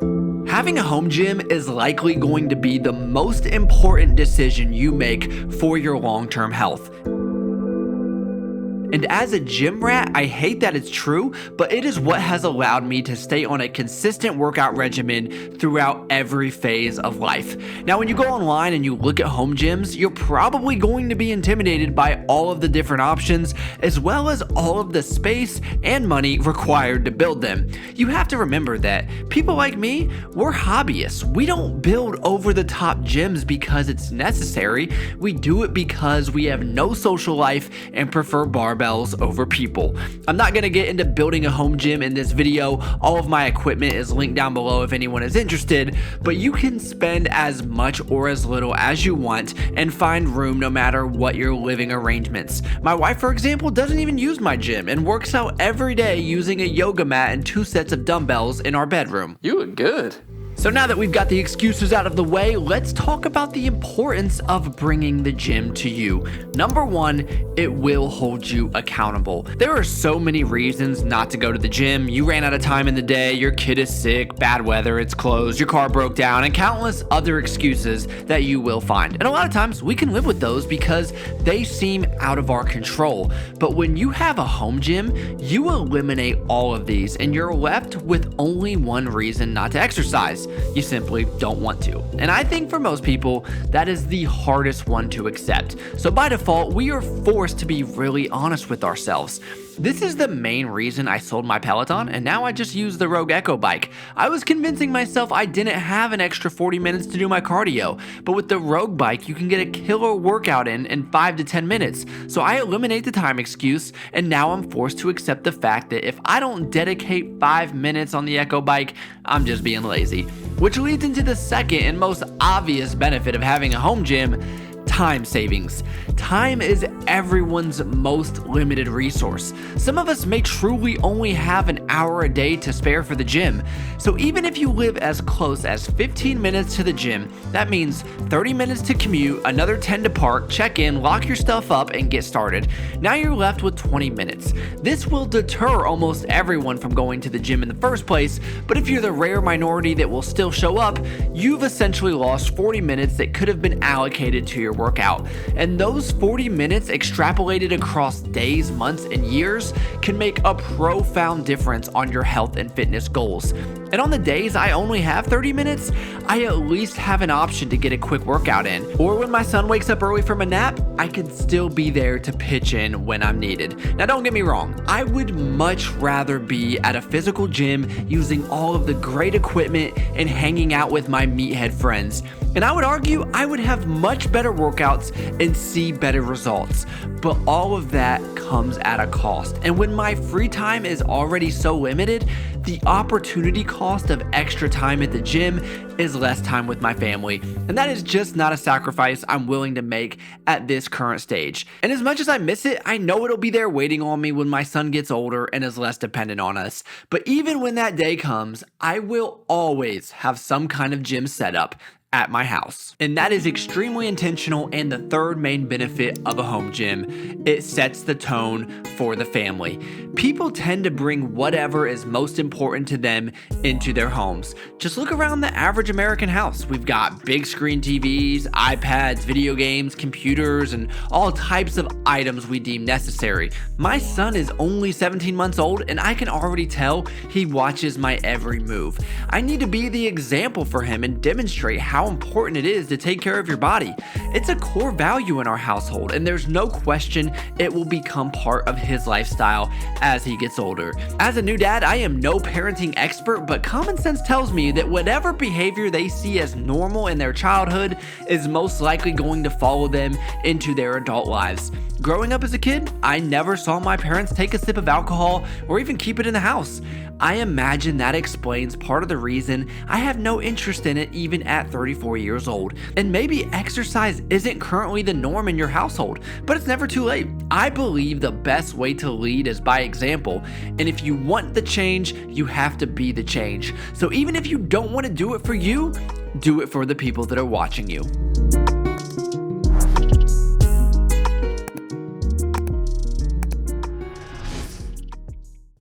Having a home gym is likely going to be the most important decision you make for your long-term health. And as a gym rat, I hate that it's true, but it is what has allowed me to stay on a consistent workout regimen throughout every phase of life. Now, when you go online and you look at home gyms, you're probably going to be intimidated by all of the different options, as well as all of the space and money required to build them. You have to remember that people like me, we're hobbyists. We don't build over-the-top gyms because it's necessary. We do it because we have no social life and prefer barbells over people. I'm not going to get into building a home gym in this video. All of my equipment is linked down below if anyone is interested, but you can spend as much or as little as you want and find room no matter what your living arrangements. My wife, for example, doesn't even use my gym and works out every day using a yoga mat and 2 sets of dumbbells in our bedroom. You look good. So now that we've got the excuses out of the way, let's talk about the importance of bringing the gym to you. Number one, it will hold you accountable. There are so many reasons not to go to the gym. You ran out of time in the day, your kid is sick, bad weather, it's closed, your car broke down, and countless other excuses that you will find. And a lot of times we can live with those because they seem out of our control. But when you have a home gym, you eliminate all of these and you're left with only one reason not to exercise. You simply don't want to. And I think for most people, that is the hardest one to accept. So by default, we are forced to be really honest with ourselves. This is the main reason I sold my Peloton, and now I just use the Rogue Echo bike. I was convincing myself I didn't have an extra 40 minutes to do my cardio, but with the Rogue bike, you can get a killer workout in 5 to 10 minutes. So I eliminate the time excuse, and now I'm forced to accept the fact that if I don't dedicate 5 minutes on the Echo bike, I'm just being lazy. Which leads into the second and most obvious benefit of having a home gym: time savings. Time is everyone's most limited resource. Some of us may truly only have an hour a day to spare for the gym. So even if you live as close as 15 minutes to the gym, that means 30 minutes to commute, another 10 to park, check in, lock your stuff up, and get started. Now you're left with 20 minutes. This will deter almost everyone from going to the gym in the first place, but if you're the rare minority that will still show up, you've essentially lost 40 minutes that could have been allocated to your workout. And those 40 minutes extrapolated across days, months, and years can make a profound difference on your health and fitness goals. And on the days I only have 30 minutes, I at least have an option to get a quick workout in. Or when my son wakes up early from a nap, I can still be there to pitch in when I'm needed. Now don't get me wrong, I would much rather be at a physical gym using all of the great equipment and hanging out with my meathead friends. And I would argue I would have much better workouts and see better results. But all of that comes at a cost. And when my free time is already so limited, the opportunity cost of extra time at the gym is less time with my family. And that is just not a sacrifice I'm willing to make at this current stage. And as much as I miss it, I know it'll be there waiting on me when my son gets older and is less dependent on us. But even when that day comes, I will always have some kind of gym setup at my house. And that is extremely intentional and the third main benefit of a home gym. It sets the tone for the family. People tend to bring whatever is most important to them into their homes. Just look around the average American house. We've got big screen TVs, iPads, video games, computers, and all types of items we deem necessary. My son is only 17 months old and I can already tell he watches my every move. I need to be the example for him and demonstrate how important it is to take care of your body. It's a core value in our household, and there's no question it will become part of his lifestyle as he gets older. As a new dad, I am no parenting expert, but common sense tells me that whatever behavior they see as normal in their childhood is most likely going to follow them into their adult lives. Growing up as a kid, I never saw my parents take a sip of alcohol or even keep it in the house. I imagine that explains part of the reason I have no interest in it even at 34 years old. And maybe exercise isn't currently the norm in your household, but it's never too late. I believe the best way to lead is by example, and if you want the change, you have to be the change. So even if you don't want to do it for you, do it for the people that are watching you.